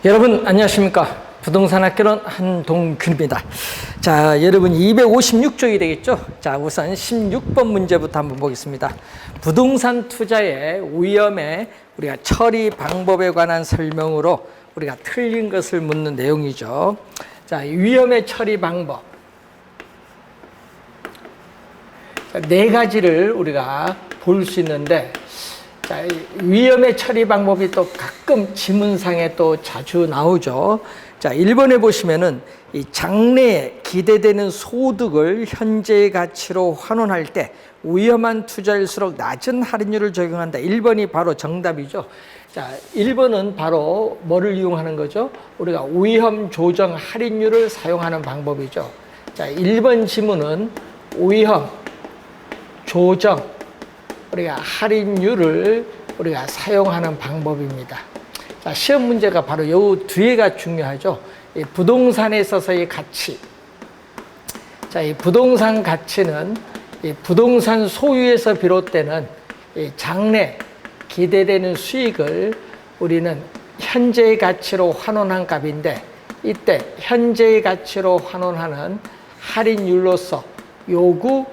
여러분 안녕하십니까? 부동산 학개론 한동균입니다. 자, 여러분 256쪽이 되겠죠? 자, 우선 16번 문제부터 한번 보겠습니다. 부동산 투자의 위험에 우리가 처리 방법에 관한 설명으로 우리가 틀린 것을 묻는 내용이죠. 자, 위험의 처리 방법. 자, 네 가지를 우리가 볼 수 있는데, 자, 위험의 처리 방법이 또 가끔 지문상에 또 자주 나오죠. 자, 1번에 보시면은 이 장래에 기대되는 소득을 현재의 가치로 환원할 때 위험한 투자일수록 낮은 할인율을 적용한다. 1번이 바로 정답이죠. 자, 1번은 바로 뭐를 이용하는 거죠? 우리가 위험 조정 할인율을 사용하는 방법이죠. 자, 1번 지문은 위험 조정 우리가 할인율을 우리가 사용하는 방법입니다. 자, 시험 문제가 바로 이 뒤에가 중요하죠. 이 부동산에 있어서의 가치. 자, 이 부동산 가치는 이 부동산 소유에서 비롯되는 이 장래 기대되는 수익을 우리는 현재의 가치로 환원한 값인데, 이때 현재의 가치로 환원하는 할인율로서 요구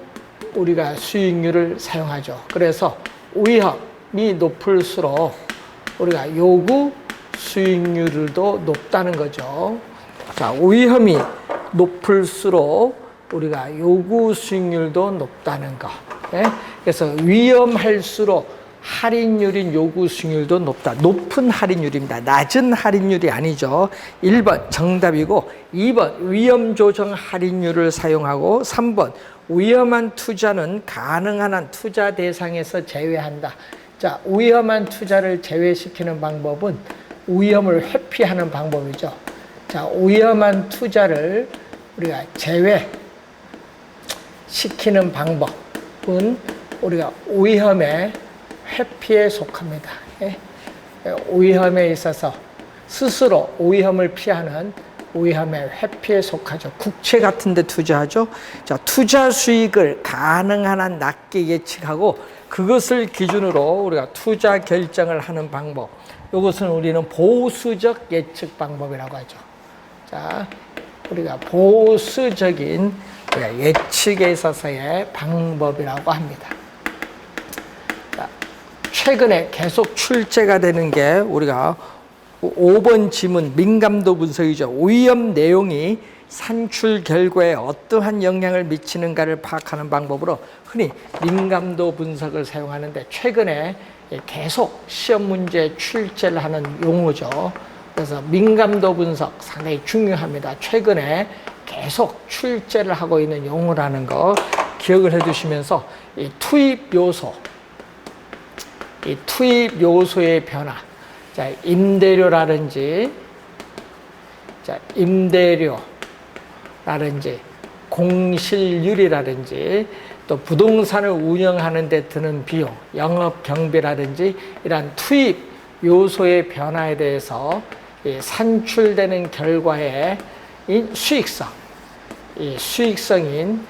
우리가 수익률을 사용하죠. 그래서 위험이 높을수록 우리가 요구 수익률도 높다는 거죠. 자, 위험이 높을수록 우리가 요구 수익률도 높다는 거. 네? 그래서 위험할수록 할인율인 요구 수익률도 높다. 높은 할인율입니다. 낮은 할인율이 아니죠. 1번 정답이고, 2번 위험 조정 할인율을 사용하고, 3번 위험한 투자는 가능한 한 투자 대상에서 제외한다. 자, 위험한 투자를 제외시키는 방법은 위험을 회피하는 방법이죠. 자, 위험한 투자를 우리가 제외시키는 방법은 우리가 위험의 회피에 속합니다. 위험에 있어서 스스로 위험을 피하는 위험의 회피에 속하죠. 국채 같은 데 투자하죠. 자, 투자 수익을 가능한 한 낮게 예측하고 그것을 기준으로 우리가 투자 결정을 하는 방법. 이것은 우리는 보수적 예측 방법이라고 하죠. 자, 우리가 보수적인 예측에 있어서의 방법이라고 합니다. 자, 최근에 계속 출제가 되는 게 우리가 5번 지문 민감도 분석이죠. 위험 내용이 산출 결과에 어떠한 영향을 미치는가를 파악하는 방법으로 흔히 민감도 분석을 사용하는데, 최근에 계속 시험 문제 출제를 하는 용어죠. 그래서 민감도 분석 상당히 중요합니다. 최근에 계속 출제를 하고 있는 용어라는 거 기억을 해 두시면서 이 투입 요소의 변화. 자, 임대료라든지, 공실률이라든지, 또 부동산을 운영하는 데 드는 비용, 영업 경비라든지 이러한 투입 요소의 변화에 대해서 산출되는 결과의 수익성, 수익성인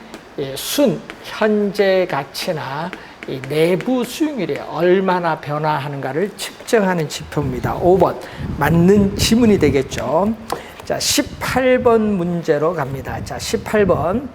순 현재 가치나 이 내부 수익률이 얼마나 변화하는가를 측정하는 지표입니다. 5번 맞는 지문이 되겠죠. 자, 18번 문제로 갑니다. 자, 18번.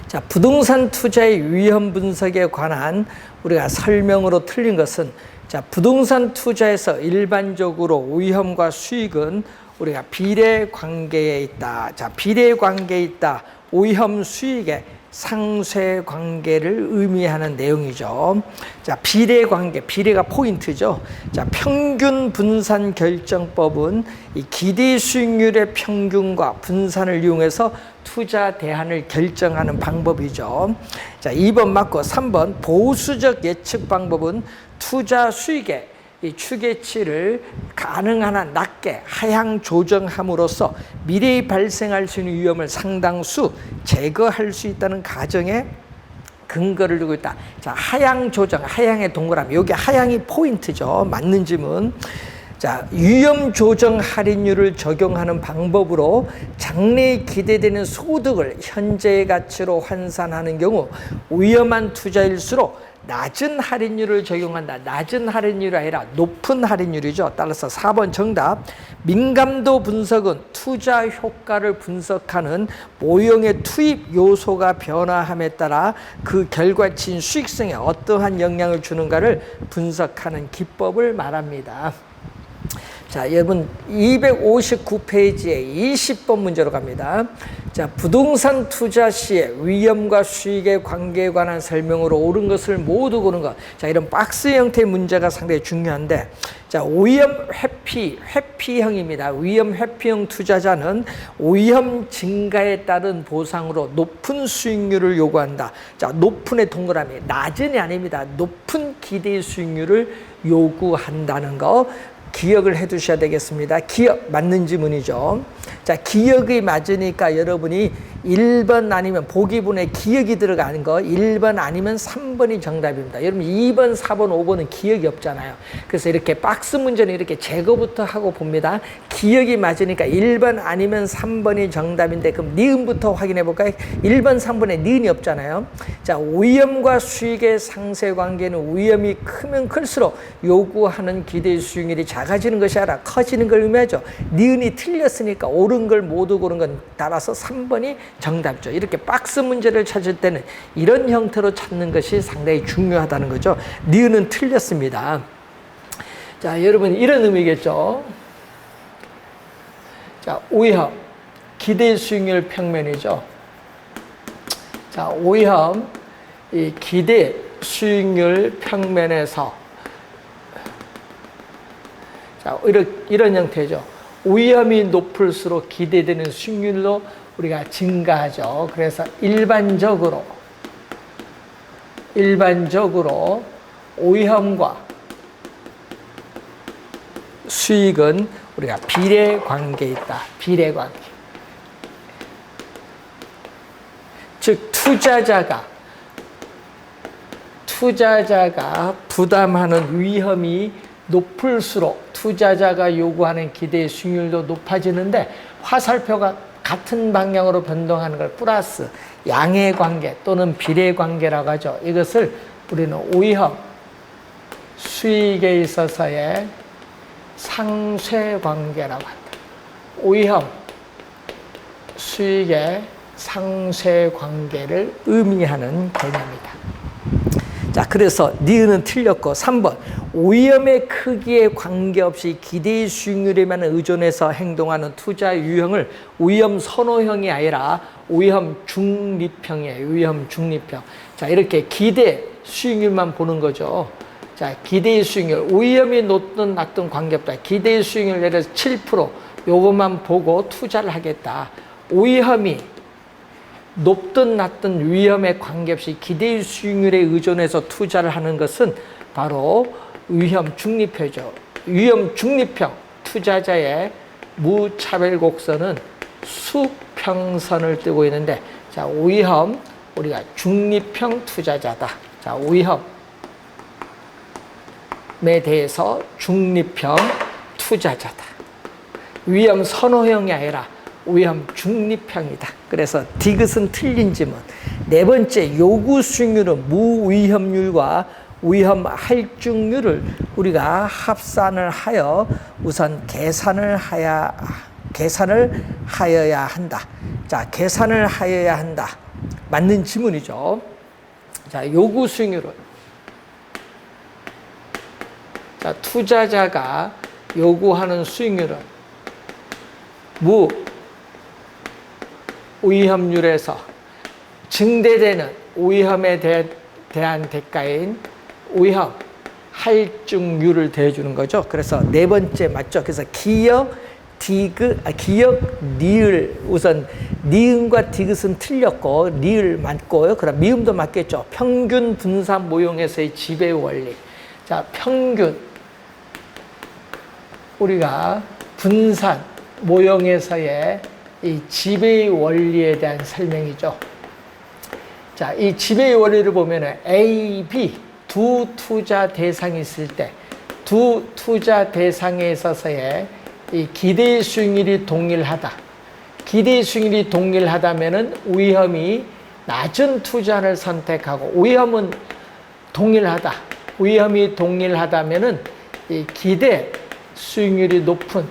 자, 부동산 투자의 위험 분석에 관한 우리가 설명으로 틀린 것은, 자, 부동산 투자에서 일반적으로 위험과 수익은 우리가 비례 관계에 있다. 자, 비례 관계에 있다. 위험 수익의 상쇄 관계를 의미하는 내용이죠. 자, 비례 관계, 비례가 포인트죠. 자, 평균 분산 결정법은 이 기대 수익률의 평균과 분산을 이용해서 투자 대안을 결정하는 방법이죠. 자, 2번 맞고 3번 보수적 예측 방법은 투자 수익의 이 추계치를 가능한 한 낮게 하향 조정함으로써 미래에 발생할 수 있는 위험을 상당수 제거할 수 있다는 가정에 근거를 두고 있다. 자, 하향 조정, 하향의 동그라미. 여기 하향이 포인트죠. 맞는 지문. 자, 위험 조정 할인율을 적용하는 방법으로 장래에 기대되는 소득을 현재의 가치로 환산하는 경우 위험한 투자일수록 낮은 할인율을 적용한다. 낮은 할인율이 아니라 높은 할인율이죠. 따라서 4번 정답. 민감도 분석은 투자 효과를 분석하는 모형의 투입 요소가 변화함에 따라 그 결과치인 수익성에 어떠한 영향을 주는가를 분석하는 기법을 말합니다. 자, 여러분 259페이지에 20번 문제로 갑니다. 자, 부동산 투자 시에 위험과 수익의 관계에 관한 설명으로 옳은 것을 모두 고른 것. 자, 이런 박스 형태의 문제가 상당히 중요한데, 자, 위험 회피형입니다. 위험 회피형 투자자는 위험 증가에 따른 보상으로 높은 수익률을 요구한다. 자, 높은의 동그라미, 낮은이 아닙니다. 높은 기대 수익률을 요구한다는 거. 기억을 해 두셔야 되겠습니다. 기억, 맞는 지문이죠. 자, 기억이 맞으니까 여러분이 1번 아니면 보기분에 기억이 들어가는 거 1번 아니면 3번이 정답입니다. 여러분 2번, 4번, 5번은 기억이 없잖아요. 그래서 이렇게 박스 문제는 이렇게 제거부터 하고 봅니다. 기억이 맞으니까 1번 아니면 3번이 정답인데 그럼 니은부터 확인해 볼까요? 1번, 3번에 니은이 없잖아요. 자, 위험과 수익의 상세 관계는 위험이 크면 클수록 요구하는 기대 수익률이 작아지는 것이 아니라 커지는 걸 의미하죠. 니은이 틀렸으니까 옳은 걸 모두 고른 건 따라서 3번이 정답이죠. 이렇게 박스 문제를 찾을 때는 이런 형태로 찾는 것이 상당히 중요하다는 거죠. 니은은 틀렸습니다. 자, 여러분 이런 의미겠죠. 자, 위험, 기대 수익률 평면이죠. 자, 위험, 이 기대 수익률 평면에서 자, 이런 형태죠. 위험이 높을수록 기대되는 수익률도 우리가 증가하죠. 그래서 일반적으로 위험과 수익은 우리가 비례 관계에 있다. 비례 관계. 즉 투자자가 부담하는 위험이 높을수록 투자자가 요구하는 기대 수익률도 높아지는데 화살표가 같은 방향으로 변동하는 걸 플러스 양의 관계 또는 비례 관계라고 하죠. 이것을 우리는 위험, 수익에 있어서의 상쇄 관계라고 한다. 위험, 수익의 상쇄 관계를 의미하는 개념이다. 자, 그래서 니은은 틀렸고 3번 위험의 크기에 관계없이 기대의 수익률에만 의존해서 행동하는 투자 유형을 위험 선호형이 아니라 위험 중립형이에요. 위험 중립형. 자, 이렇게 기대 수익률만 보는 거죠. 자, 기대의 수익률 위험이 높든 낮든 관계없다. 기대의 수익률 예를 들어서 7% 요것만 보고 투자를 하겠다. 위험이 높든 낮든 위험에 관계없이 기대의 수익률에 의존해서 투자를 하는 것은 바로 위험 중립형이죠. 위험 중립형 투자자의 무차별 곡선은 수평선을 뜨고 있는데, 자, 위험, 우리가 중립형 투자자다. 자, 위험에 대해서 중립형 투자자다. 위험 선호형이 아니라 위험 중립형이다. 그래서 디귿은 틀린 지문. 네 번째, 요구 수익률은 무위험률과 위험 할증률을 우리가 합산을 하여 우선 계산을 하여야 한다. 자, 계산을 하여야 한다. 맞는 지문이죠. 자, 요구 수익률은, 자, 투자자가 요구하는 수익률은 위험률에서 증대되는 위험에 대한 대가인 위험 할증률을 더해주는 거죠. 그래서 네 번째 맞죠. 그래서 기역, 니을, 우선 니은과 디귿은 틀렸고 니을 맞고요. 그럼 미음도 맞겠죠. 평균 분산 모형에서의 지배 원리. 자, 평균, 우리가 분산 모형에서의 이 지배의 원리에 대한 설명이죠. 자, 이 지배의 원리를 보면은 A, B 두 투자 대상이 있을 때 두 투자 대상에 있어서의 이 기대 수익률이 동일하다. 기대 수익률이 동일하다면은 위험이 낮은 투자를 선택하고, 위험은 동일하다. 위험이 동일하다면은 이 기대 수익률이 높은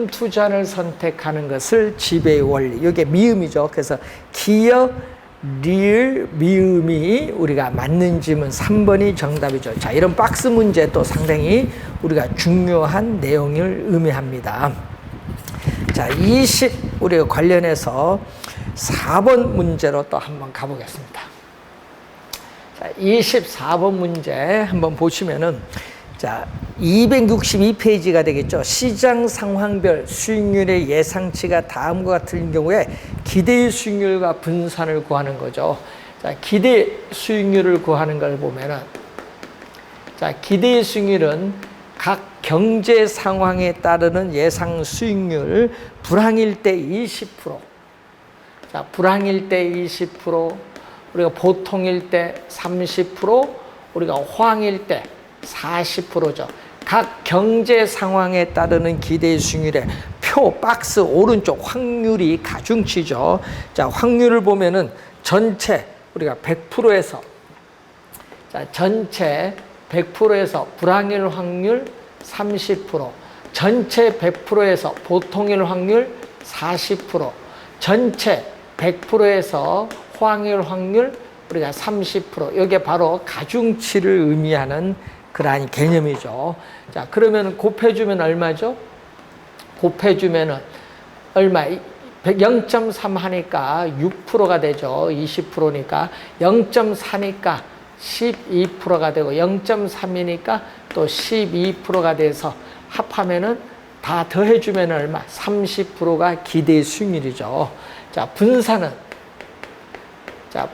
투자를 선택하는 것을 지배의 원리. 이게 미음이죠. 그래서 기역, 리을, 미음이 우리가 맞는 질문 3번이 정답이죠. 자, 이런 박스 문제 또 상당히 우리가 중요한 내용을 의미합니다. 자, 우리가 관련해서 4번 문제로 또 한번 가보겠습니다. 자, 24번 문제 한번 보시면은, 자, 262페이지가 되겠죠. 시장 상황별 수익률의 예상치가 다음과 같은 경우에 기대 수익률과 분산을 구하는 거죠. 자, 기대 수익률을 구하는 걸 보면은, 자, 기대 수익률은 각 경제 상황에 따르는 예상 수익률, 불황일 때 20%, 자, 불황일 때 20%, 우리가 보통일 때 30%, 우리가 호황일 때 40%죠. 각 경제 상황에 따르는 기대 수익률의 표 박스 오른쪽 확률이 가중치죠. 자, 확률을 보면은 전체 우리가 100%에서, 자, 전체 100%에서 불황일 확률 30%, 전체 100%에서 보통일 확률 40%, 전체 100%에서 호황일 확률 우리가 30%. 이게 바로 가중치를 의미하는 그러한 개념이죠. 자, 그러면 곱해주면 얼마죠? 곱해주면은 얼마? 0.3 하니까 6%가 되죠. 20%니까 0.4니까 12%가 되고 0.3이니까 또 12%가 돼서 합하면은 다 더해주면 얼마? 30%가 기대 수익률이죠. 자,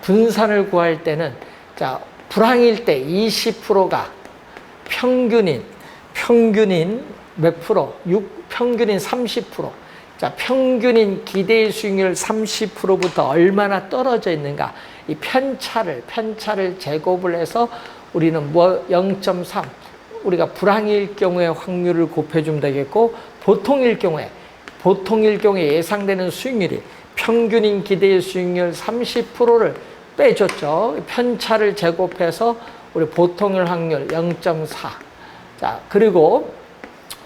분산을 구할 때는, 자, 불황일 때 20%가 평균인 몇 프로? 평균인 30%. 자, 평균인 기대 수익률 30%부터 얼마나 떨어져 있는가? 이 편차를 제곱을 해서 우리는 0.3. 우리가 불황일 경우에 확률을 곱해주면 되겠고, 보통일 경우에 예상되는 수익률이 평균인 기대 수익률 30%를 빼줬죠. 편차를 제곱해서 우리 보통일 확률 0.4. 자, 그리고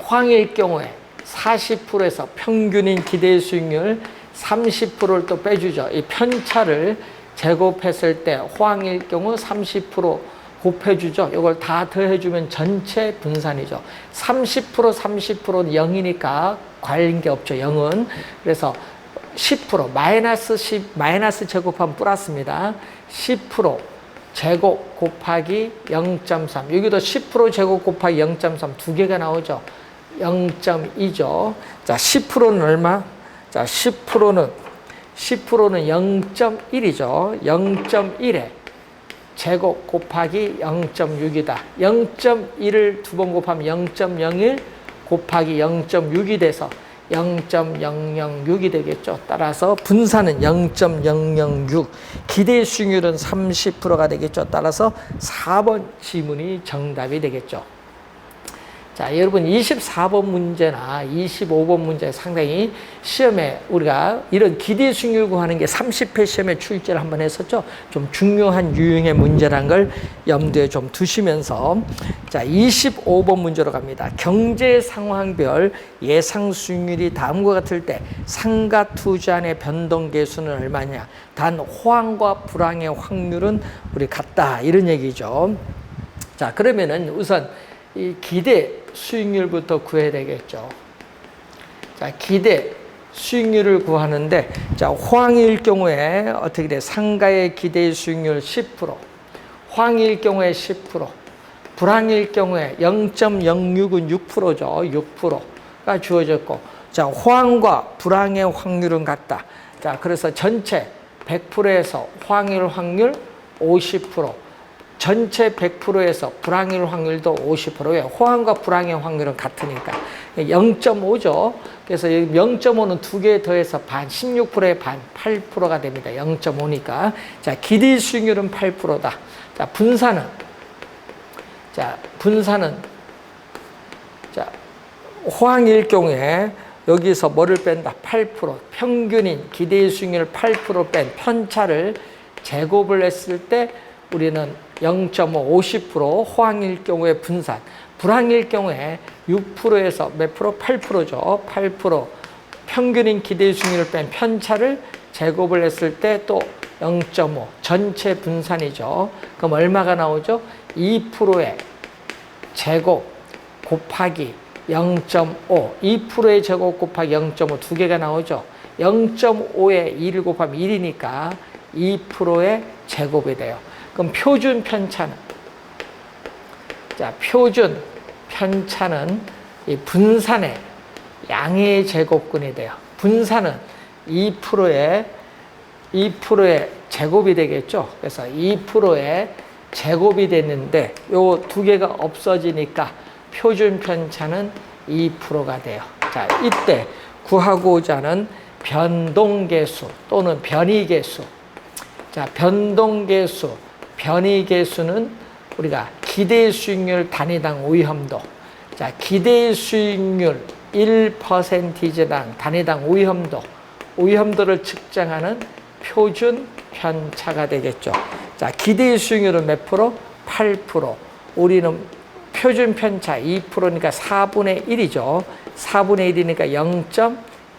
호황일 경우에 40%에서 평균인 기대 수익률 30%를 또 빼주죠. 이 편차를 제곱했을 때 호황일 경우 30% 곱해주죠. 이걸 다 더해주면 전체 분산이죠. 30%는 0이니까 관계없죠. 0은. 그래서 10%, 마이너스 제곱하면 플러스입니다. 10% 제곱 곱하기 0.3. 여기도 10% 제곱 곱하기 0.3 두 개가 나오죠. 0.2죠. 자, 10%는 얼마? 자, 10%는 0.1이죠. 0.1에 제곱 곱하기 0.6이다. 0.1을 두 번 곱하면 0.01 곱하기 0.6이 돼서 0.006이 되겠죠. 따라서 분산은 0.006, 기대 수익률은 30%가 되겠죠. 따라서 4번 지문이 정답이 되겠죠. 자, 여러분 24번 문제나 25번 문제 상당히 시험에 우리가 이런 기대 수익률 구하는 게 30회 시험에 출제를 한번 했었죠. 좀 중요한 유형의 문제란 걸 염두에 좀 두시면서, 자, 25번 문제로 갑니다. 경제 상황별 예상 수익률이 다음과 같을 때 상가 투자안의 변동 계수는 얼마냐? 단 호황과 불황의 확률은 우리 같다. 이런 얘기죠. 자, 그러면은 우선 이 기대 수익률부터 구해야 되겠죠. 자, 기대 수익률을 구하는데, 자, 호황일 경우에 어떻게 돼? 상가의 기대 수익률 10%, 호황일 경우에 10%, 불황일 경우에 0.06은 6%죠. 6%가 주어졌고, 자, 호황과 불황의 확률은 같다. 자, 그래서 전체 100%에서 호황일 확률 50%, 전체 100%에서 불황일 확률도 50%예요. 호황과 불황의 확률은 같으니까 0.5죠. 그래서 0.5는 두 개 더해서 반, 16%의 반, 8%가 됩니다. 0.5니까. 자, 기대 수익률은 8%다. 자, 분산은 호황일 경우에 여기서 뭐를 뺀다? 8%. 평균인 기대 수익률 8% 뺀 편차를 제곱을 했을 때 우리는 0.5, 50%, 호황일 경우에 분산, 불황일 경우에 6%에서 몇 프로? 8%죠. 8%. 평균인 기대 수익률을 뺀 편차를 제곱을 했을 때 또 0.5, 전체 분산이죠. 그럼 얼마가 나오죠? 2%의 제곱 곱하기 0.5, 2%의 제곱 곱하기 0.5 두 개가 나오죠. 0.5에 2를 곱하면 1이니까 2%의 제곱이 돼요. 그럼 표준 편차는, 자, 표준 편차는 이 분산의 양의 제곱근이 돼요. 분산은 2%의 제곱이 되겠죠. 그래서 2%의 제곱이 됐는데 요 두 개가 없어지니까 표준 편차는 2%가 돼요. 자, 이때 구하고자 하는 변동계수 또는 변이계수. 자, 변동계수, 변이계수는 우리가 기대 수익률 단위당 위험도. 자, 기대 수익률 1%당 단위당 위험도를 측정하는 표준 편차가 되겠죠. 자, 기대 수익률은 몇 프로? 8%. 우리는 표준 편차 2%니까 4분의 1이죠. 4분의 1이니까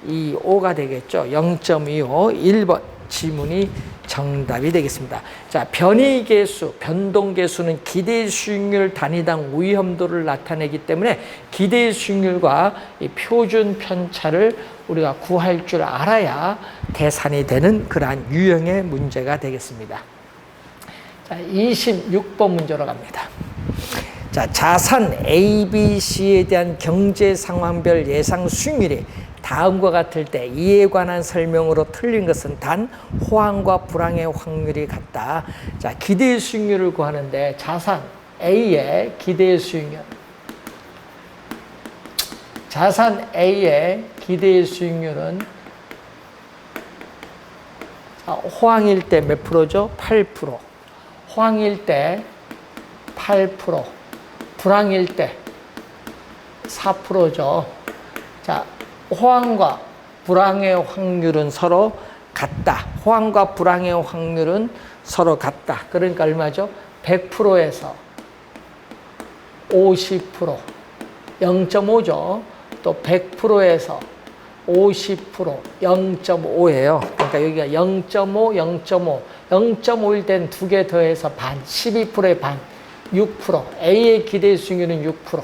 0.25가 되겠죠. 0.25. 1번 지문이 정답이 되겠습니다. 자, 변이계수, 변동계수는 기대 수익률 단위당 위험도를 나타내기 때문에 기대 수익률과 이 표준 편차를 우리가 구할 줄 알아야 계산이 되는 그러한 유형의 문제가 되겠습니다. 자, 26번 문제로 갑니다. 자, 자산 A, B, C에 대한 경제 상황별 예상 수익률이 다음과 같을 때 이에 관한 설명으로 틀린 것은 단 호황과 불황의 확률이 같다. 자, 기대 수익률을 구하는데 자산 A의 기대 수익률. 자산 A의 기대 수익률은 호황일 때 몇 프로죠? 8%. 호황일 때 8%. 불황일 때 4%죠. 자, 호황과 불황의 확률은 서로 같다. 호황과 불황의 확률은 서로 같다. 그러니까 얼마죠? 100%에서 50%, 0.5죠. 또 100%에서 50%, 0.5예요. 그러니까 여기가 0.5, 0.5. 0.5일 땐 두 개 더해서 반, 12%의 반, 6%. A의 기대 수익률은 6%.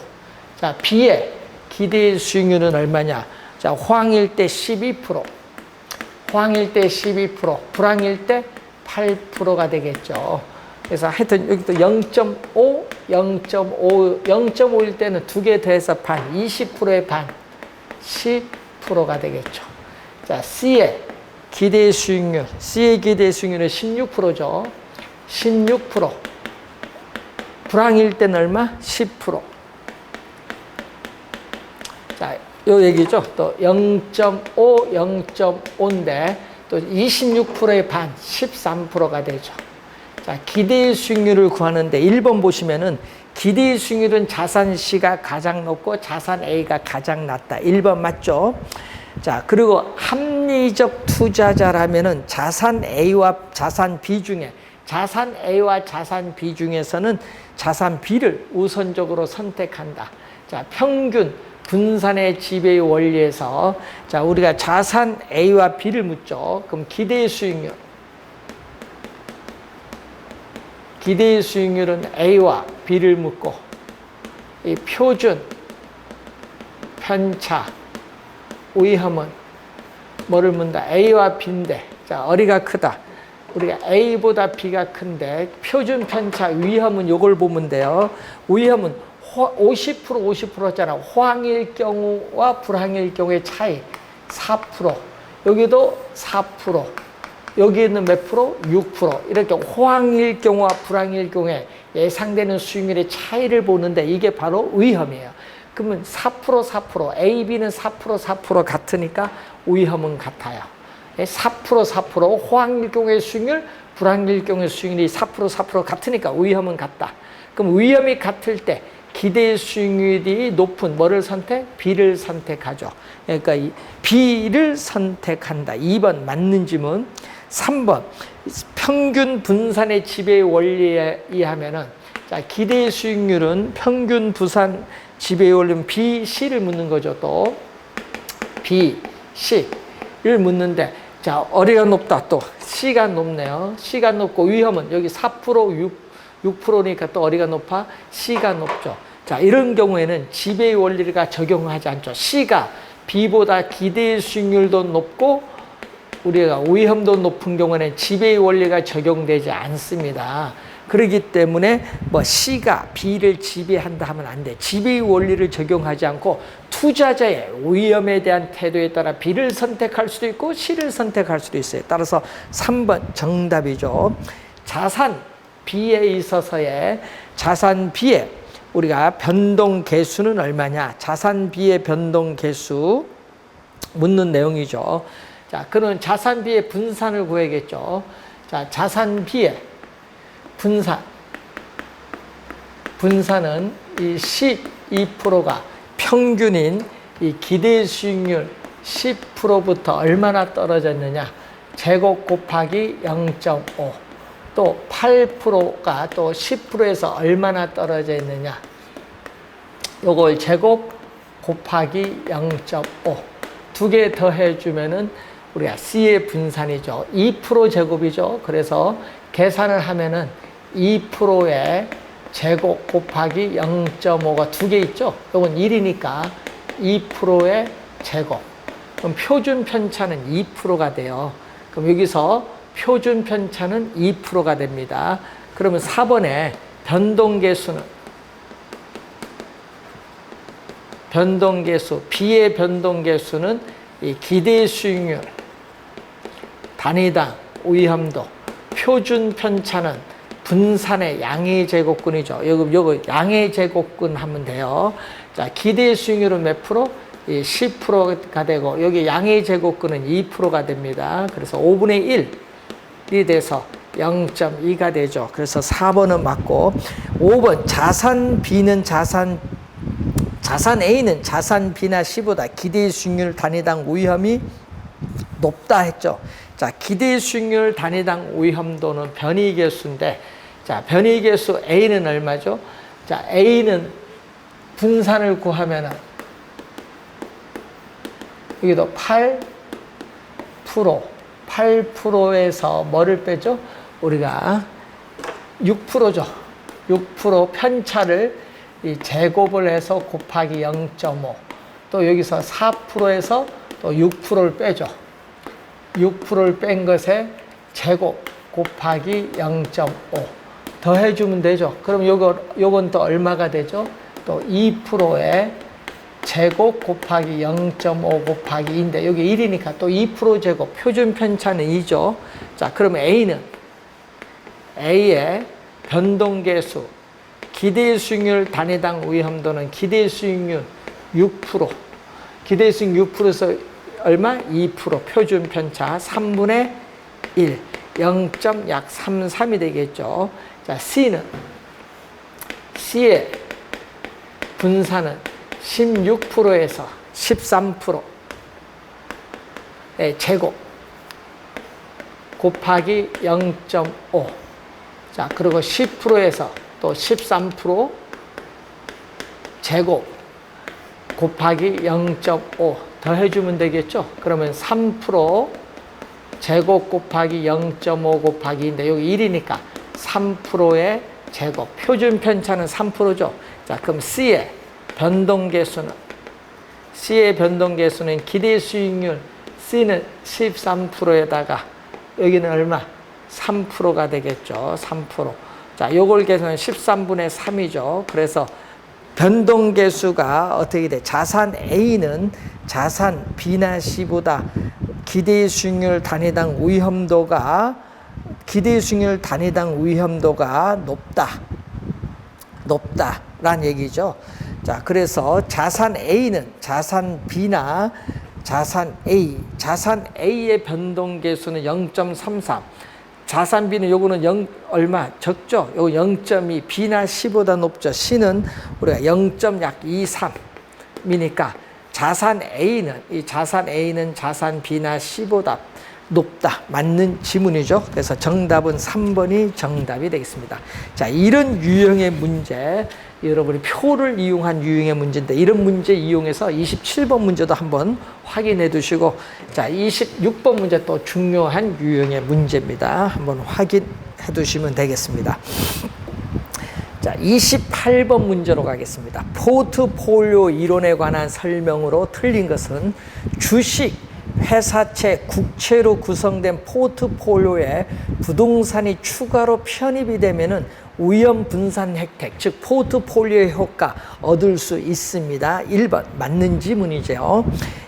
자, B의 기대 수익률은 얼마냐? 자, 호황일 때 12%, 호황일 때 12%, 불황일 때 8%가 되겠죠. 그래서 하여튼 여기도 0.5, 0.5, 0.5일 때는 두 개 더해서 반, 20%의 반, 10%가 되겠죠. 자, C의 기대 수익률, C의 기대 수익률은 16%죠. 16%. 불황일 때는 얼마? 10%. 자, 요 얘기죠. 또 0.5, 0.5인데 또 26%의 반, 13%가 되죠. 자, 기대 수익률을 구하는데 1번 보시면은 기대 수익률은 자산 C가 가장 높고 자산 A가 가장 낮다. 1번 맞죠? 자, 그리고 합리적 투자자라면은 자산 A와 자산 B 중에 자산 A와 자산 B 중에서는 자산 B를 우선적으로 선택한다. 자, 평균 분산의 지배의 원리에서 자, 우리가 자산 A와 B를 묻죠. 그럼 기대 수익률. 기대 수익률은 A와 B를 묻고 이 표준 편차 위험은 뭐를 묻는다? A와 B인데 자, 어리가 크다. 우리가 A보다 B가 큰데 표준 편차 위험은 요걸 보면 돼요. 위험은 50%, 50%잖아. 호황일 경우와 불황일 경우의 차이 4%. 여기도 4%. 여기는 몇 프로? 6%. 이렇게 호황일 경우와 불황일 경우에 예상되는 수익률의 차이를 보는데 이게 바로 위험이에요. 그러면 4%, 4%. A, B는 4%, 4% 같으니까 위험은 같아요. 4%, 4%. 호황일 경우의 수익률, 불황일 경우의 수익률이 4%, 4% 같으니까 위험은 같다. 그럼 위험이 같을 때 기대 수익률이 높은 뭐를 선택? B를 선택하죠. 그러니까 이 B를 선택한다. 2번 맞는 지문. 3번 평균 분산의 지배 원리에 의하면은 자, 기대 수익률은 평균 분산 지배 원리는 B, C를 묻는 거죠. 또 B, C를 묻는데 자, 어디가 높다? 또 C가 높네요. C가 높고 위험은 여기 4%, 6%니까 또 어디가 높아? C가 높죠. 자, 이런 경우에는 지배 원리가 적용하지 않죠. C가 B보다 기대 수익률도 높고 우리가 위험도 높은 경우에는 지배 원리가 적용되지 않습니다. 그렇기 때문에 뭐 C가 B를 지배한다 하면 안 돼. 지배 원리를 적용하지 않고 투자자의 위험에 대한 태도에 따라 B를 선택할 수도 있고 C를 선택할 수도 있어요. 따라서 3번 정답이죠. 자산 B에 있어서의 자산 B의 우리가 변동 개수는 얼마냐? 자산 B의 변동 개수 묻는 내용이죠. 자, 그런 자산 B의 분산을 구해야겠죠. 자, 자산 B의 분산은 이 12%가 평균인 이 기대 수익률 10%부터 얼마나 떨어졌느냐? 제곱 곱하기 0.5. 또 8%가 또 10%에서 얼마나 떨어져 있느냐? 요걸 제곱 곱하기 0.5. 두 개 더해 주면은 우리가 C의 분산이죠. 2% 제곱이죠. 그래서 계산을 하면은 2%의 제곱 곱하기 0.5가 두 개 있죠. 이건 1이니까 2%의 제곱. 그럼 표준 편차는 2%가 돼요. 그럼 여기서 표준 편차는 2%가 됩니다. 그러면 4번에 변동계수, B의 변동계수는 이 기대 수익률, 단위당 위험도, 표준 편차는 분산의 양의 제곱근이죠. 요거 양의 제곱근 하면 돼요. 자, 기대 수익률은 몇 프로? 10%가 되고, 여기 양의 제곱근은 2%가 됩니다. 그래서 5분의 1이 돼서 0.2가 되죠. 그래서 4번은 맞고, 5번 자산 B는 자산 A는 자산 B나 C보다 기대 수익률 단위당 위험이 높다 했죠. 자, 기대 수익률 단위당 위험도는 변이계수인데, 자, 변이계수 A는 얼마죠? 자, A는 분산을 구하면은 여기도 8%에서 뭐를 빼죠? 우리가 6%죠. 6% 편차를 이 제곱을 해서 곱하기 0.5. 또 여기서 4%에서 또 6%를 빼죠. 6%를 뺀 것에 제곱 곱하기 0.5 더해주면 되죠. 그럼 요건 또 얼마가 되죠? 또 2%의 제곱 곱하기 0.5 곱하기 2인데 여기 1이니까 또 2% 제곱 표준 편차는 2죠. 자, 그러면 A의 변동계수 기대 수익률 단위당 위험도는 기대 수익률 6%. 기대 수익률 6%에서 얼마? 2% 표준 편차 3분의 1. 0약 33이 되겠죠. 자, C의 분산은 16%에서 13%의 제곱 곱하기 0.5. 자, 그리고 10%에서 또 13% 제곱 곱하기 0.5 더해주면 되겠죠. 그러면 3% 제곱 곱하기 0.5 곱하기인데 여기 1이니까 3%의 제곱 표준 편차는 3%죠. 자, 그럼 C의 변동계수는 기대 수익률 C는 13%에다가 여기는 얼마? 3%가 되겠죠. 3%. 자, 요걸 계산하면 13분의 3이죠. 그래서 변동계수가 어떻게 돼? 자산 A는 자산 B나 C보다 기대 수익률 단위당 위험도가 높다라는 얘기죠. 자, 그래서 자산 A는 자산 B나 자산 A의 변동계수는 0.33. 자산 B는 요거는 얼마 적죠? 요거 0.2 B나 C보다 높죠. C는 우리가 0.23이니까 자산 A는 자산 B나 C보다 높다. 맞는 지문이죠. 그래서 정답은 3번이 정답이 되겠습니다. 자, 이런 유형의 문제, 여러분이 표를 이용한 유형의 문제인데 이런 문제 이용해서 27번 문제도 한번 확인해 두시고, 자, 26번 문제 또 중요한 유형의 문제입니다. 한번 확인해 두시면 되겠습니다. 자, 28번 문제로 가겠습니다. 포트폴리오 이론에 관한 설명으로 틀린 것은 주식, 회사채, 국채로 구성된 포트폴리오에 부동산이 추가로 편입이 되면은 위험 분산 혜택, 즉 포트폴리오 효과 얻을 수 있습니다. 1번 맞는 지문이죠.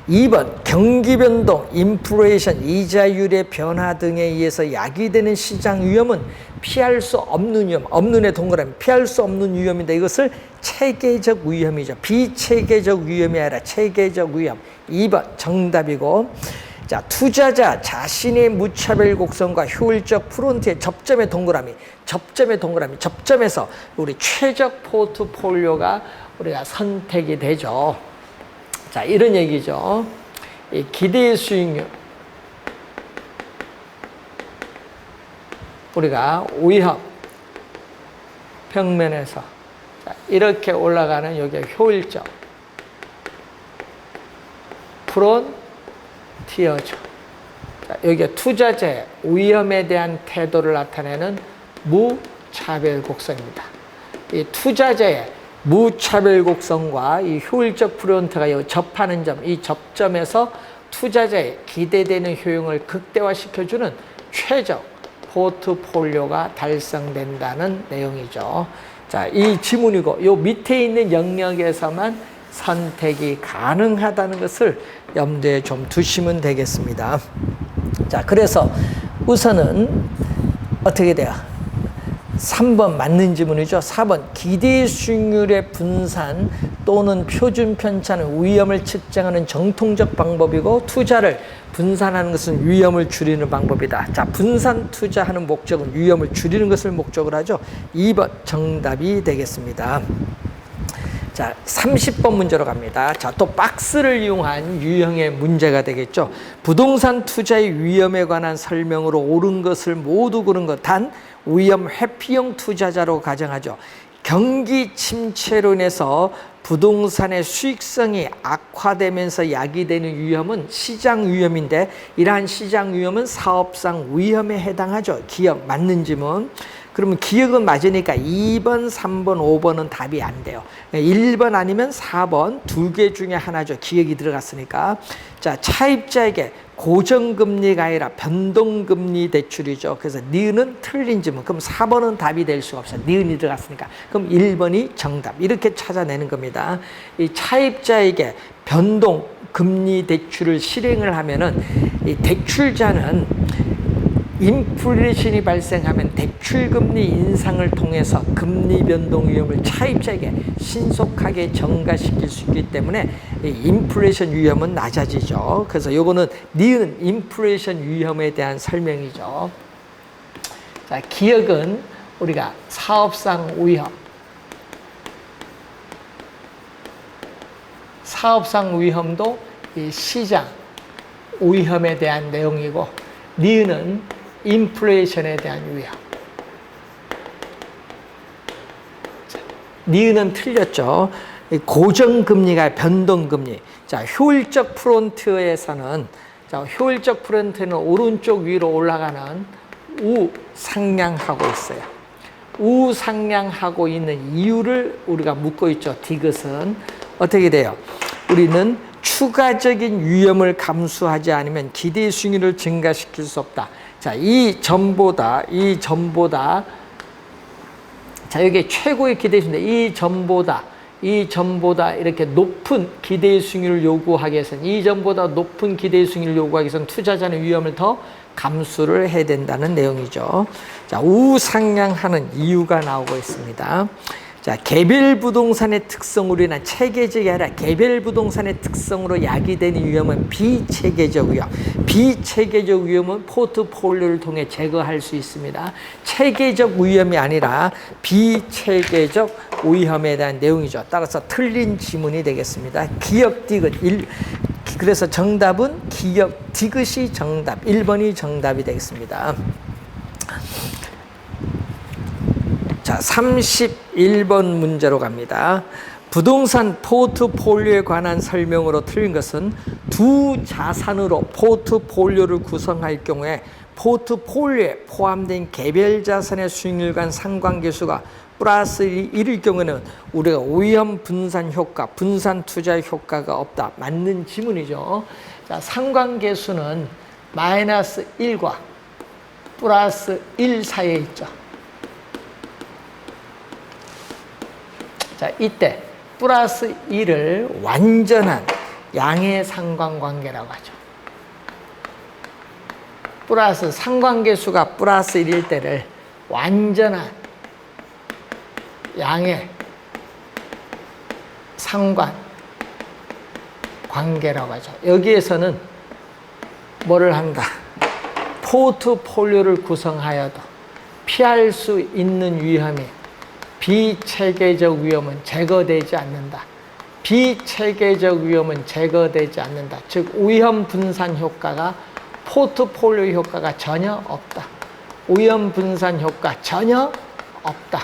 2번 경기 변동, 인플레이션, 이자율의 변화 등에 의해서 야기되는 시장 위험은 피할 수 없는 위험, 없는에 동그라미 피할 수 없는 위험인데 이것을 체계적 위험이죠. 비체계적 위험이 아니라 체계적 위험. 2번 정답이고, 자, 투자자 자신의 무차별 곡선과 효율적 프론트의 접점의 동그라미, 접점에서 우리 최적 포트폴리오가 우리가 선택이 되죠. 자, 이런 얘기죠. 이 기대 수익률, 우리가 위험 평면에서 자, 이렇게 올라가는 여기에 효율적 프론티어죠. 자, 여기에 투자자의 위험에 대한 태도를 나타내는 무차별 곡선입니다. 이 투자자의 무차별 곡선과 이 효율적 프론트가 접하는 점, 이 접점에서 투자자의 기대되는 효용을 극대화시켜주는 최적 포트폴리오가 달성된다는 내용이죠. 자, 이 지문이고 요 밑에 있는 영역에서만 선택이 가능하다는 것을 염두에 좀 두시면 되겠습니다. 자, 그래서 우선은 어떻게 돼요? 3번 맞는 지문이죠. 4번 기대 수익률의 분산 또는 표준 편차는 위험을 측정하는 정통적 방법이고 투자를 분산하는 것은 위험을 줄이는 방법이다. 자, 분산 투자하는 목적은 위험을 줄이는 것을 목적으로 하죠. 2번 정답이 되겠습니다. 자, 30번 문제로 갑니다. 자, 또 박스를 이용한 유형의 문제가 되겠죠. 부동산 투자의 위험에 관한 설명으로 옳은 것을 모두 고른 것, 단 위험 회피형 투자자로 가정하죠. 경기 침체로 인해서 부동산의 수익성이 악화되면서 야기되는 위험은 시장 위험인데 이러한 시장 위험은 사업상 위험에 해당하죠. 기억 맞는 지문. 그러면 기억은 맞으니까 2번, 3번, 5번은 답이 안 돼요. 1번 아니면 4번 두 개 중에 하나죠. 기억이 들어갔으니까. 자, 차입자에게 고정금리가 아니라 변동금리 대출이죠. 그래서 니은은 틀린 지문. 그럼 4번은 답이 될 수가 없어요. 니은이 들어갔으니까. 그럼 1번이 정답. 이렇게 찾아내는 겁니다. 이 차입자에게 변동금리 대출을 실행을 하면은 이 대출자는 인플레이션이 발생하면 대출금리 인상을 통해서 금리 변동 위험을 차입자에게 신속하게 전가시킬 수 있기 때문에 인플레이션 위험은 낮아지죠. 그래서 요거는 니은 인플레이션 위험에 대한 설명이죠. 자, 기억은 우리가 사업상 위험, 사업상 위험도 이 시장 위험에 대한 내용이고 니은은 인플레이션에 대한 위험. 니은은 틀렸죠. 고정금리가 변동금리. 자, 효율적 프론트에서는, 자, 효율적 프론트는 오른쪽 위로 올라가는 우상향하고 있어요. 우상향하고 있는 이유를 우리가 묻고 있죠. 디귿은 어떻게 돼요? 우리는 추가적인 위험을 감수하지 않으면 기대 수익률을 증가시킬 수 없다. 자, 이 점보다 자, 여기 최고의 기대 수익률인데 이 점보다 이렇게 높은 기대 수익률을 요구하기 위해서는 이 점보다 높은 기대 수익률을 요구하기 위해서는 투자자는 위험을 더 감수를 해야 된다는 내용이죠. 자, 우상향하는 이유가 나오고 있습니다. 자, 개별 부동산의 특성으로 인한 체계적이 아니라 개별 부동산의 특성으로 야기되는 위험은 비체계적 위험. 비체계적 위험은 포트폴리오를 통해 제거할 수 있습니다. 체계적 위험이 아니라 비체계적 위험에 대한 내용이죠. 따라서 틀린 지문이 되겠습니다. 기억 디귿 그래서 정답은 기역 디귿이 정답, 1번이 정답이 되겠습니다. 자, 31번 문제로 갑니다. 부동산 포트폴리오에 관한 설명으로 틀린 것은 두 자산으로 포트폴리오를 구성할 경우에 포트폴리오에 포함된 개별 자산의 수익률 간 상관계수가 플러스 1일 경우에는 우리가 위험 분산 효과, 분산 투자 효과가 없다. 맞는 지문이죠. 자, 상관계수는 마이너스 1과 플러스 1 사이에 있죠. 자, 이때 플러스 1을 완전한 양의 상관관계라고 하죠. 플러스 상관계수가 플러스 1일 때를 완전한 양의 상관관계라고 하죠. 여기에서는 뭐를 한다? 포트폴리오를 구성하여도 피할 수 있는 위험이 비체계적 위험은 제거되지 않는다. 비체계적 위험은 제거되지 않는다. 즉 위험 분산 효과가 포트폴리오 효과가 전혀 없다. 위험 분산 효과 전혀 없다.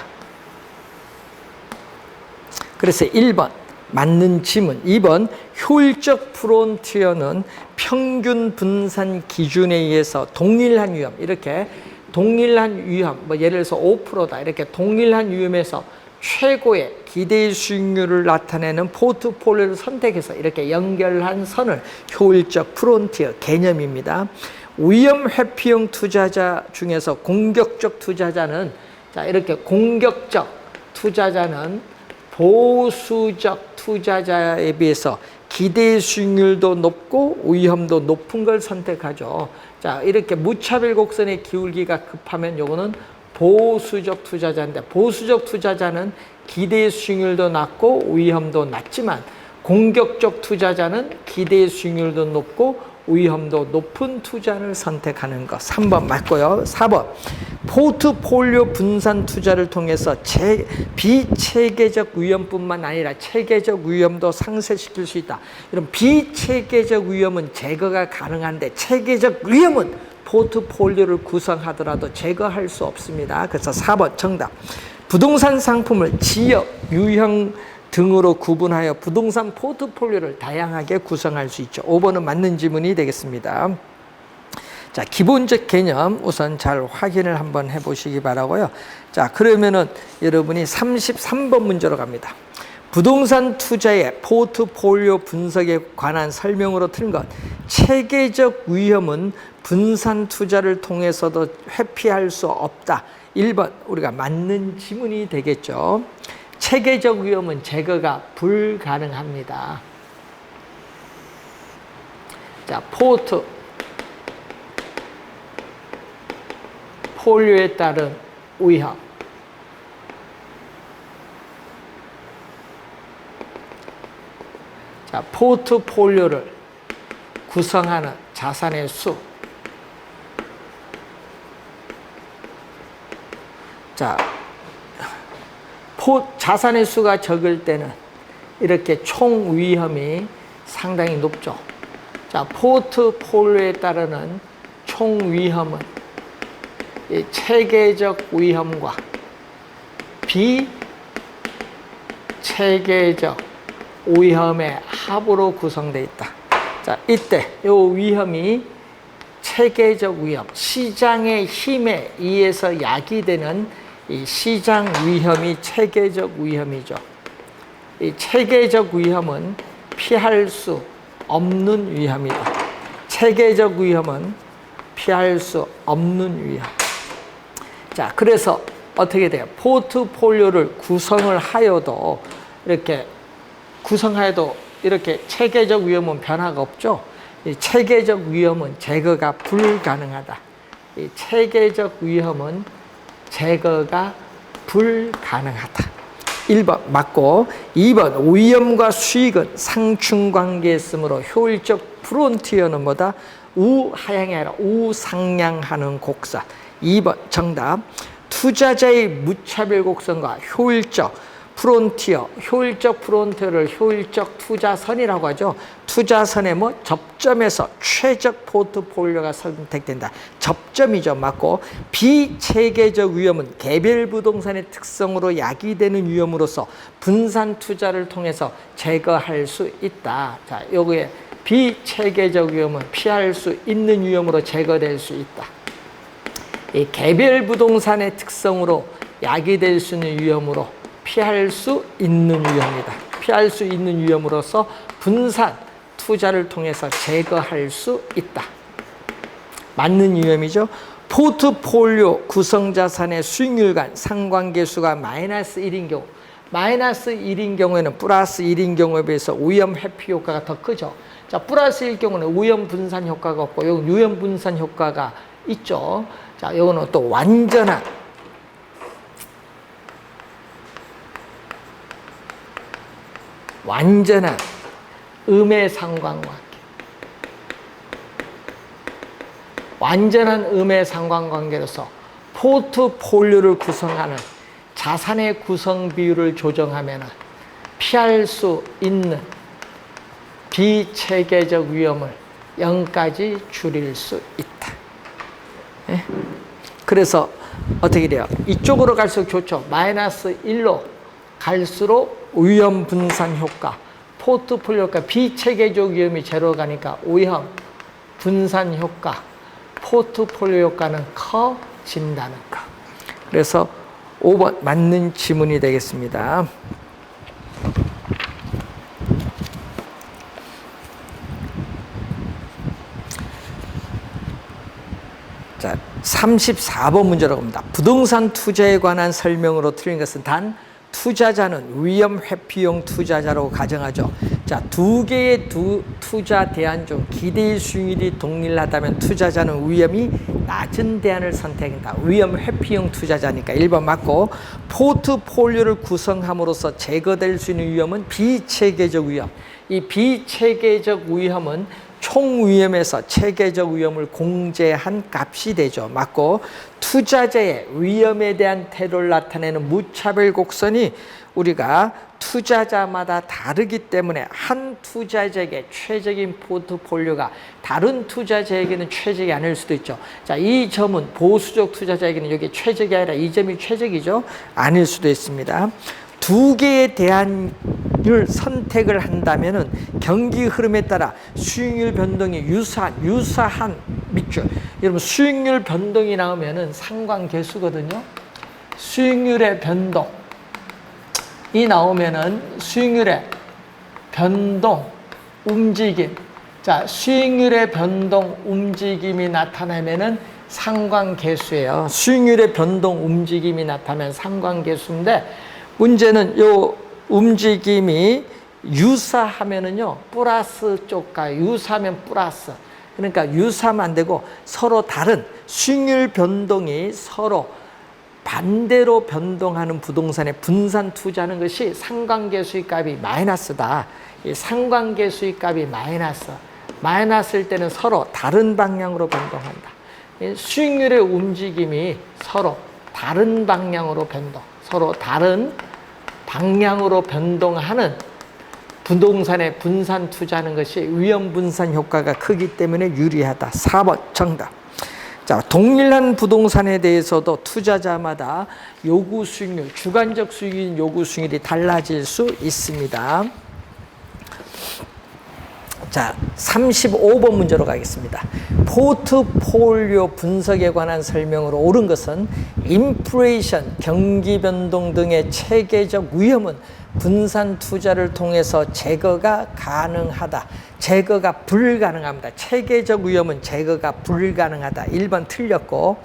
그래서 1번 맞는 지문. 2번 효율적 프론티어는 평균 분산 기준에 의해서 동일한 위험, 이렇게 동일한 위험, 뭐 예를 들어서 5%다 이렇게 동일한 위험에서 최고의 기대 수익률을 나타내는 포트폴리오를 선택해서 이렇게 연결한 선을 효율적 프론티어 개념입니다. 위험 회피형 투자자 중에서 공격적 투자자는, 자, 이렇게 공격적 투자자는 보수적 투자자에 비해서 기대 수익률도 높고 위험도 높은 걸 선택하죠. 자, 이렇게 무차별 곡선의 기울기가 급하면 요거는 보수적 투자자인데, 보수적 투자자는 기대 수익률도 낮고 위험도 낮지만 공격적 투자자는 기대 수익률도 높고 위험도 높은 투자를 선택하는 것. 3번 맞고요. 4번 포트폴리오 분산 투자를 통해서 비체계적 위험뿐만 아니라 체계적 위험도 상쇄시킬 수 있다. 이런 비체계적 위험은 제거가 가능한데 체계적 위험은 포트폴리오를 구성하더라도 제거할 수 없습니다. 그래서 4번 정답. 부동산 상품을 지역, 유형 등으로 구분하여 부동산 포트폴리오를 다양하게 구성할 수 있죠. 5번은 맞는 지문이 되겠습니다. 자, 기본적 개념 우선 잘 확인을 한번 해보시기 바라고요. 자, 그러면은 여러분이 33번 문제로 갑니다. 부동산 투자의 포트폴리오 분석에 관한 설명으로 틀린 것. 체계적 위험은 분산 투자를 통해서도 회피할 수 없다. 1번 우리가 맞는 지문이 되겠죠. 체계적 위험은 제거가 불가능합니다. 자, 포트폴리오에 따른 위험. 자, 포트폴리오를 구성하는 자산의 수. 자, 자산의 수가 적을 때는 이렇게 총 위험이 상당히 높죠. 자, 포트폴리오에 따르는 총 위험은 이 체계적 위험과 비체계적 위험의 합으로 구성되어 있다. 자, 이때 이 위험이 체계적 위험, 시장의 힘에 의해서 야기되는 이 시장 위험이 체계적 위험이죠. 이 체계적 위험은 피할 수 없는 위험이다. 체계적 위험은 피할 수 없는 위험. 자, 그래서 어떻게 돼요? 포트폴리오를 구성을 하여도 이렇게 체계적 위험은 변화가 없죠. 이 체계적 위험은 제거가 불가능하다. 이 체계적 위험은 제거가 불가능하다. 1번 맞고, 2번 위험과 수익은 상충관계에 있으므로 효율적 프론티어는 뭐다? 우하향이 아니라 우상향하는 곡선. 2번 정답. 투자자의 무차별 곡선과 효율적 프론티어, 효율적 프론티어를 효율적 투자선이라고 하죠. 투자선의 뭐 접점에서 최적 포트폴리오가 선택된다. 접점이죠. 맞고, 비체계적 위험은 개별 부동산의 특성으로 야기되는 위험으로서 분산 투자를 통해서 제거할 수 있다. 자, 여기에 비체계적 위험은 피할 수 있는 위험으로 제거될 수 있다. 이 개별 부동산의 특성으로 야기될 수 있는 위험으로 피할 수 있는 위험이다. 피할 수 있는 위험으로서 분산 투자를 통해서 제거할 수 있다. 맞는 위험이죠. 포트폴리오 구성 자산의 수익률 간 상관계수가 마이너스 1인 경우, 마이너스 1인 경우에는 플러스 1인 경우에 비해서 위험 회피 효과가 더 크죠. 자, 플러스 1일 경우는 위험 분산 효과가 없고, 여기 위험 분산 효과가 있죠. 자, 이거는 또 완전한 음의 상관관계. 완전한 음의 상관관계로서 포트폴리오를 구성하는 자산의 구성 비율을 조정하면 피할 수 있는 비체계적 위험을 0까지 줄일 수 있다. 예? 그래서 어떻게 돼요? 이쪽으로 갈수록 좋죠. 마이너스 1로 갈수록 위험 분산 효과, 포트폴리오가 비체계적 위험이 제로 가니까 위험 분산 효과, 포트폴리오 효과는 커진다는 거. 그래서 5번 맞는 지문이 되겠습니다. 자, 34번 문제라고 합니다. 부동산 투자에 관한 설명으로 틀린 것은 단 투자자는 위험 회피용 투자자라고 가정하죠. 자, 두 개의 투자 대안 중 기대 수익률이 동일하다면 투자자는 위험이 낮은 대안을 선택한다. 위험 회피용 투자자니까 1번 맞고, 포트폴리오를 구성함으로써 제거될 수 있는 위험은 비체계적 위험. 이 비체계적 위험은 총 위험에서 체계적 위험을 공제한 값이 되죠. 맞고, 투자자의 위험에 대한 태도를 나타내는 무차별 곡선이 우리가 투자자마다 다르기 때문에 한 투자자에게 최적인 포트폴리오가 다른 투자자에게는 최적이 아닐 수도 있죠. 자, 이 점은 보수적 투자자에게는 여기 최적이 아니라 이 점이 최적이죠. 아닐 수도 있습니다. 두 개의 대안을 선택을 한다면은 경기 흐름에 따라 수익률 변동이 유사한 밑줄. 여러분, 수익률 변동이 나오면은 상관계수거든요. 수익률의 변동이 나오면은 수익률의 변동 움직임. 자, 수익률의 변동 움직임이 나타나면은 상관계수예요. 수익률의 변동 움직임이 나타나면 상관계수인데, 문제는 요 움직임이 유사하면은요, 플러스 쪽과 유사하면 플러스. 그러니까 유사하면 안 되고 서로 다른 수익률 변동이 서로 반대로 변동하는 부동산에 분산 투자하는 것이 상관계수의 값이 마이너스다. 이 상관계수의 값이 마이너스일 때는 서로 다른 방향으로 변동한다. 수익률의 움직임이 서로 다른 방향으로 서로 다른 방향으로 변동하는 부동산에 분산 투자하는 것이 위험 분산 효과가 크기 때문에 유리하다. 4번 정답. 자, 동일한 부동산에 대해서도 투자자마다 요구 수익률, 주관적 수익인 요구 수익률이 달라질 수 있습니다. 자, 35번 문제로 가겠습니다. 포트폴리오 분석에 관한 설명으로 옳은 것은 인플레이션, 경기 변동 등의 체계적 위험은 분산 투자를 통해서 제거가 가능하다. 제거가 불가능합니다. 체계적 위험은 제거가 불가능하다. 1번 틀렸고,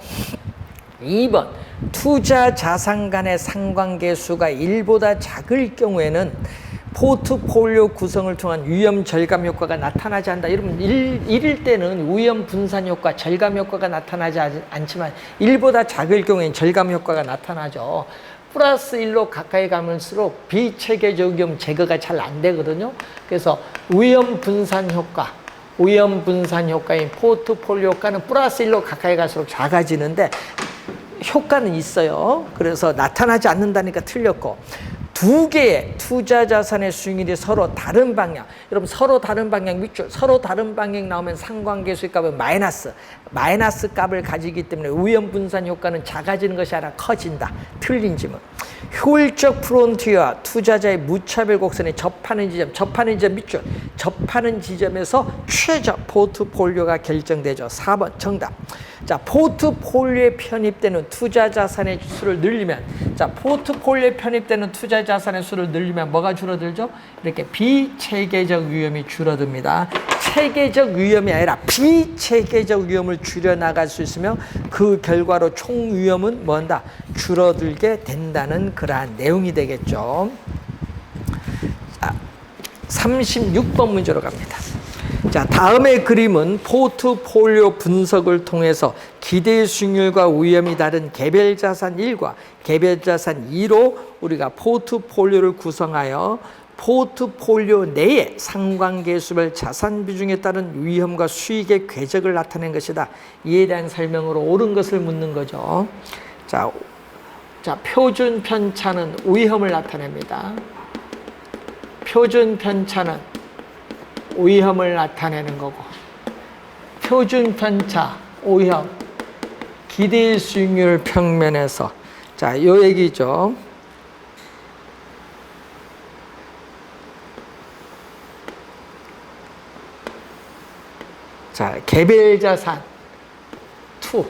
2번 투자 자산 간의 상관계수가 1보다 작을 경우에는 포트폴리오 구성을 통한 위험 절감 효과가 나타나지 않는다. 여러분, 1일 때는 위험 분산 효과, 절감 효과가 나타나지 않지만 1보다 작을 경우에는 절감 효과가 나타나죠. 플러스 1로 가까이 가면서록 비체계적 위험 제거가 잘 안 되거든요. 그래서 위험 분산 효과인 포트폴리오 효과는 플러스 1로 가까이 갈수록 작아지는데 효과는 있어요. 그래서 나타나지 않는다니까 틀렸고, 두 개의 투자 자산의 수익률이 서로 다른 방향. 여러분 서로 다른 방향 밑줄. 서로 다른 방향 나오면 상관계수의 값은 마이너스. 마이너스 값을 가지기 때문에 우연 분산 효과는 작아지는 것이 아니라 커진다. 틀린 질문. 효율적 프론티어와 투자자의 무차별 곡선에 접하는 지점 밑줄. 접하는 지점에서 최저 포트폴리오가 결정되죠. 4번 정답. 자, 포트폴리오에 편입되는 투자 자산의 수를 늘리면, 자, 포트폴리오에 편입되는 투자 자산의 수를 늘리면 뭐가 줄어들죠? 이렇게 비체계적 위험이 줄어듭니다. 체계적 위험이 아니라 비체계적 위험을 줄여나갈 수 있으며 그 결과로 총 위험은 뭔다? 줄어들게 된다는 그러한 내용이 되겠죠. 자, 36번 문제로 갑니다. 자, 다음의 그림은 포트폴리오 분석을 통해서 기대 수익률과 위험이 다른 개별 자산 1과 개별 자산 2로 우리가 포트폴리오를 구성하여 포트폴리오 내의 상관계수별 자산 비중에 따른 위험과 수익의 궤적을 나타낸 것이다. 이에 대한 설명으로 옳은 것을 묻는 거죠. 자, 표준 편차는 위험을 나타냅니다. 표준 편차는 위험을 나타내는 거고, 표준 편차, 위험, 기대 수익률 평면에서, 자, 요 얘기죠. 자, 개별 자산 2,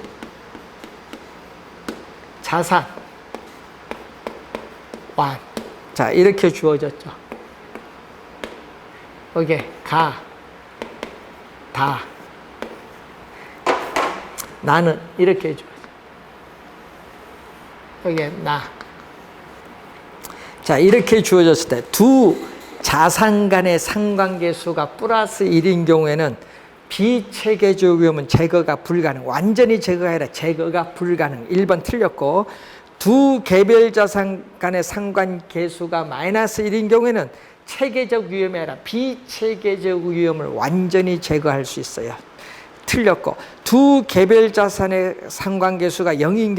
자산 1. 자, 이렇게 주어졌죠. 여기 가, 다, 나는 이렇게 해줘. 여기 나. 자, 이렇게 주어졌을 때 두 자산 간의 상관계수가 플러스 1인 경우에는 비체계적 위험은 제거가 불가능. 완전히 제거가 아니라 제거가 불가능. 1번 틀렸고, 두 개별 자산 간의 상관계수가 마이너스 1인 경우에는 체계적 위험이 아니라 비체계적 위험을 완전히 제거할 수 있어요. 틀렸고, 두 개별 자산의 상관계수가 0인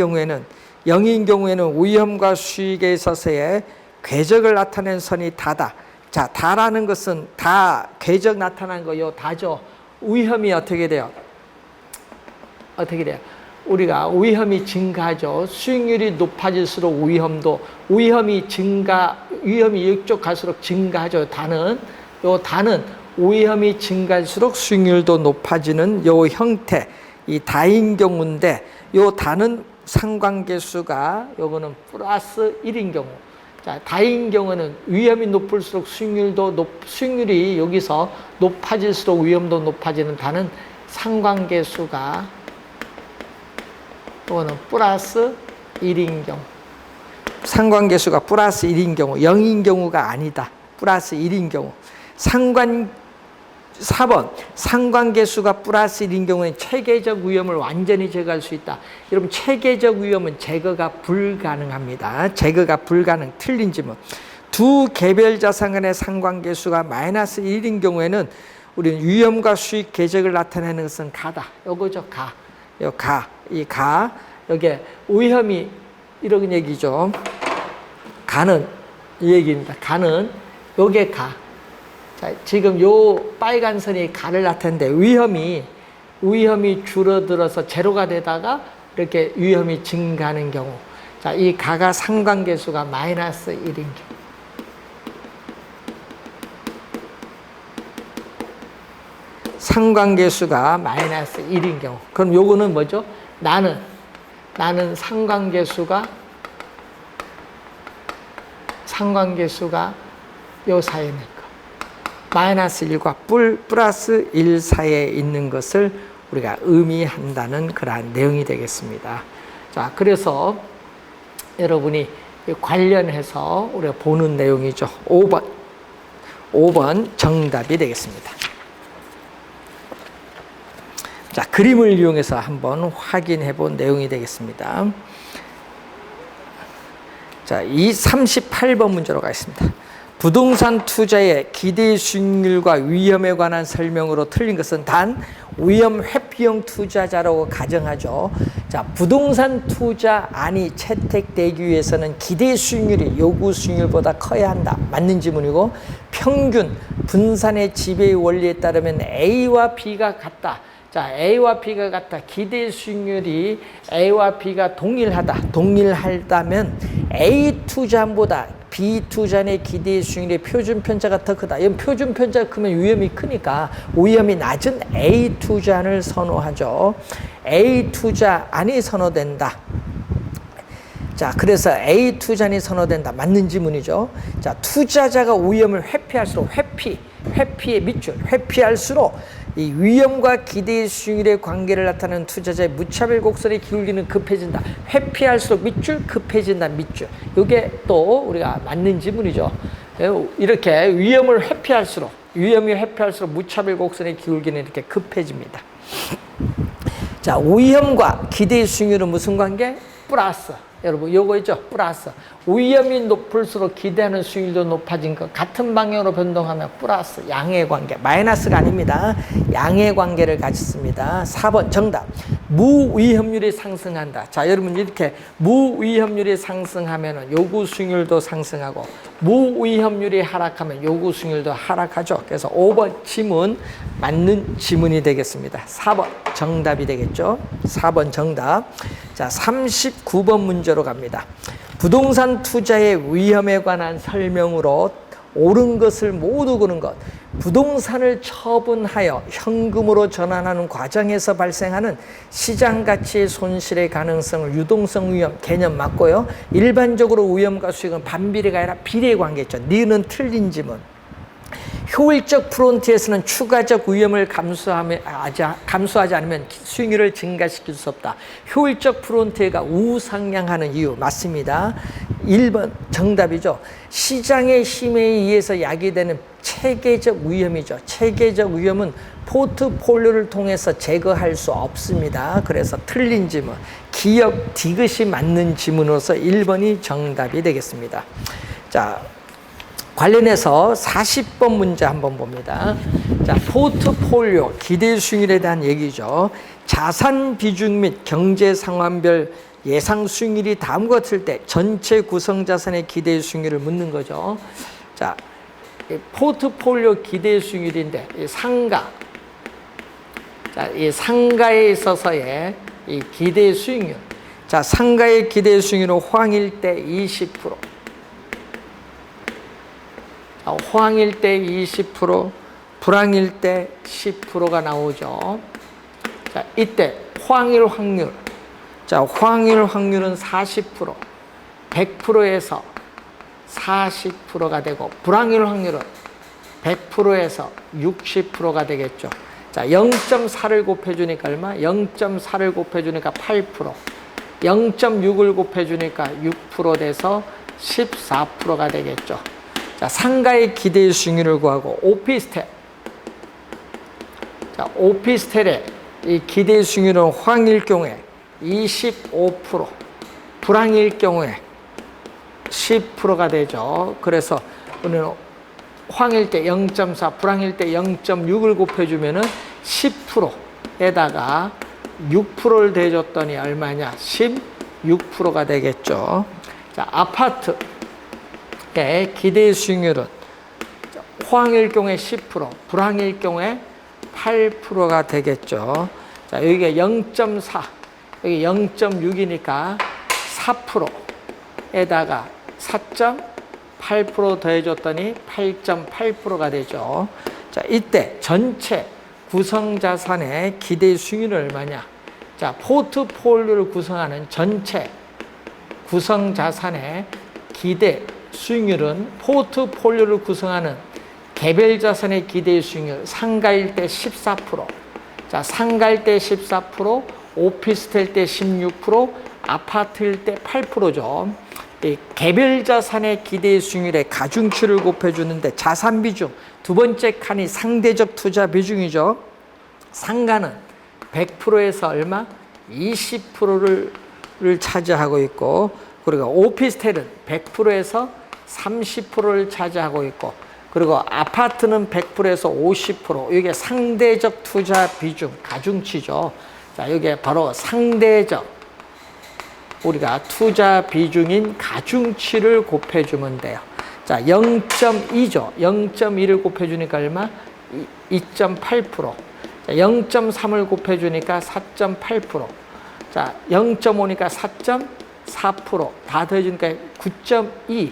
경우에는 위험과 수익에 있어서의 궤적을 나타낸 선이 다다. 자, 다라는 것은 다 궤적 나타난 거요. 다죠. 위험이 어떻게 돼요? 우리가 위험이 증가하죠. 수익률이 높아질수록 위험이 이쪽 갈수록 증가하죠. 다는 위험이 증가할수록 수익률도 높아지는 요 형태, 이 다인 경우인데, 요 다는 상관계수가 요거는 플러스 1인 경우. 자, 다인 경우는 위험이 높을수록 수익률이 여기서 높아질수록 위험도 높아지는 다는 상관계수가 또는 플러스 1인 경우. 상관계수가 플러스 1인 경우, 0인 경우가 아니다. 플러스 1인 경우. 4번, 상관계수가 플러스 1인 경우에 체계적 위험을 완전히 제거할 수 있다. 여러분, 체계적 위험은 제거가 불가능합니다. 제거가 불가능. 틀린 질문. 두 개별 자산 간의 상관계수가 마이너스 1인 경우에는 우리는 위험과 수익 궤적을 나타내는 것은 가다. 요거죠, 가. 여기 위험이 이런 얘기죠. 가는 이 얘기입니다. 가는 요게 가. 자, 지금 요 빨간 선이 가를 나타내는데 위험이 줄어들어서 제로가 되다가 이렇게 위험이 증가하는 경우. 자, 이 가가 상관계수가 마이너스 1인 경우. 상관계수가 마이너스 1인 경우. 그럼 요거는 뭐죠? 나는 상관계수가 요 사이에 있는 거. 마이너스 1과 플러스 1 사이에 있는 것을 우리가 의미한다는 그러한 내용이 되겠습니다. 자, 그래서 여러분이 관련해서 우리가 보는 내용이죠. 5번 정답이 되겠습니다. 자, 그림을 이용해서 한번 확인해 본 내용이 되겠습니다. 자, 이 38번 문제로 가겠습니다. 부동산 투자의 기대 수익률과 위험에 관한 설명으로 틀린 것은 단 위험 회피형 투자자라고 가정하죠. 자, 부동산 투자 안이 채택되기 위해서는 기대 수익률이 요구 수익률보다 커야 한다. 맞는 지문이고, 평균 분산의 지배의 원리에 따르면 A와 B가 같다. 자, A와 B가 같다. 기대 수익률이 A와 B가 동일하다면 A 투자보다 B 투자의 기대 수익률의 표준 편차가 더 크다. 이건 표준 편차가 크면 위험이 크니까 위험이 낮은 A 투자를 선호하죠. A 투자안이 선호된다. 자, 그래서 A 투자안이 선호된다. 맞는 지문이죠. 자, 투자자가 위험을 회피할수록 회피의 밑줄, 회피할수록 이 위험과 기대의 수익률의 관계를 나타내는 투자자의 무차별 곡선의 기울기는 급해진다. 회피할수록 밑줄, 급해진다. 밑줄. 이게 또 우리가 맞는 지문이죠. 이렇게 위험이 회피할수록 무차별 곡선의 기울기는 이렇게 급해집니다. 자, 위험과 기대의 수익률은 무슨 관계? 플러스. 여러분, 요거 있죠? 플러스. 위험이 높을수록 기대하는 수익률도 높아진 것. 같은 방향으로 변동하면 플러스. 양의 관계. 마이너스가 아닙니다. 양의 관계를 가졌습니다. 4번 정답. 무위험률이 상승한다. 자, 여러분, 이렇게 무위험률이 상승하면 요구 수익률도 상승하고, 무위험률이 하락하면 요구 수익률도 하락하죠. 그래서 5번 지문 맞는 지문이 되겠습니다. 4번 정답이 되겠죠. 4번 정답. 자, 39번 문제로 갑니다. 부동산 투자의 위험에 관한 설명으로 옳은 것을 모두 고른 것. 부동산을 처분하여 현금으로 전환하는 과정에서 발생하는 시장 가치의 손실의 가능성을 유동성 위험 개념 맞고요. 일반적으로 위험과 수익은 반비례가 아니라 비례 관계죠. 니는 틀린 지문. 효율적 프론트에서는 추가적 위험을 감수하지 않으면 수익률을 증가시킬 수 없다. 효율적 프론트가 우상향하는 이유 맞습니다. 1번 정답이죠. 시장의 힘에 의해서 야기되는 체계적 위험이죠. 체계적 위험은 포트폴리오를 통해서 제거할 수 없습니다. 그래서 틀린 지문, 기억 디귿이 맞는 지문으로서 1번이 정답이 되겠습니다. 자, 관련해서 40번 문제 한번 봅니다. 자, 포트폴리오 기대 수익률에 대한 얘기죠. 자산 비중 및 경제 상황별 예상 수익률이 다음과 같을 때 전체 구성 자산의 기대 수익률을 묻는 거죠. 자, 포트폴리오 기대 수익률인데 이 상가. 자, 이 상가에 있어서의 이 기대 수익률. 자, 상가의 기대 수익률은 호황일 때 20%. 호황일 때 20%, 불황일 때 10%가 나오죠. 자, 이때 호황일 확률. 자, 호황일 확률은 40%, 100%에서 40%가 되고, 불황일 확률은 100%에서 60%가 되겠죠. 자, 0.4를 곱해주니까 얼마? 0.4를 곱해주니까 8%, 0.6을 곱해주니까 6% 돼서 14%가 되겠죠. 자, 상가의 기대 수익률을 구하고 오피스텔. 자, 오피스텔의 이 기대 수익률은 호황일 경우에 25%, 불황일 경우에 10%가 되죠. 그래서 오늘 호황일 때 0.4, 불황일 때 0.6을 곱해주면은 10%에다가 6%를 대줬더니 얼마냐? 16%가 되겠죠. 자, 아파트. 기대 수익률은 호황일 경우에 10%, 불황일 경우에 8%가 되겠죠. 자, 여기가 0.4, 여기 0.6이니까 4%에다가 4.8% 더해줬더니 8.8%가 되죠. 자, 이때 전체 구성자산의 기대 수익률은 얼마냐? 자, 포트폴리오를 구성하는 전체 구성자산의 기대 수익률은 포트폴리오를 구성하는 개별 자산의 기대 수익률 상가일 때 14%, 자, 상가일 때 14%, 오피스텔 때 16%, 아파트일 때 8%죠. 이 개별 자산의 기대 수익률의 가중치를 곱해주는데 자산 비중, 두 번째 칸이 상대적 투자 비중이죠. 상가는 100%에서 얼마? 20%를 차지하고 있고, 그리고 오피스텔은 100%에서 30%를 차지하고 있고, 그리고 아파트는 100%에서 50%. 이게 상대적 투자 비중, 가중치죠. 자, 이게 바로 상대적 우리가 투자 비중인 가중치를 곱해주면 돼요. 자, 0.2죠. 0.2를 곱해주니까 얼마? 2.8%. 자, 0.3을 곱해주니까 4.8%. 자, 0.5니까 4.4%. 다 더해주니까 9.2에서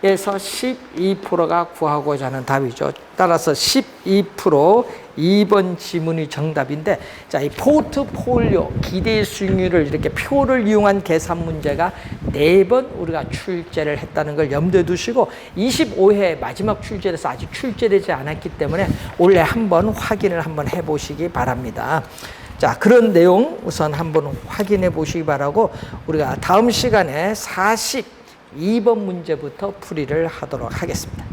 12%가 구하고자 하는 답이죠. 따라서 12% 2번 지문이 정답인데, 자, 이 포트폴리오 기대 수익률을 이렇게 표를 이용한 계산 문제가 4번 우리가 출제를 했다는 걸 염두에 두시고 25회 마지막 출제에서 아직 출제되지 않았기 때문에 원래 한번 확인을 한번 해보시기 바랍니다. 자, 그런 내용 우선 한번 확인해 보시기 바라고 우리가 다음 시간에 42번 문제부터 풀이를 하도록 하겠습니다.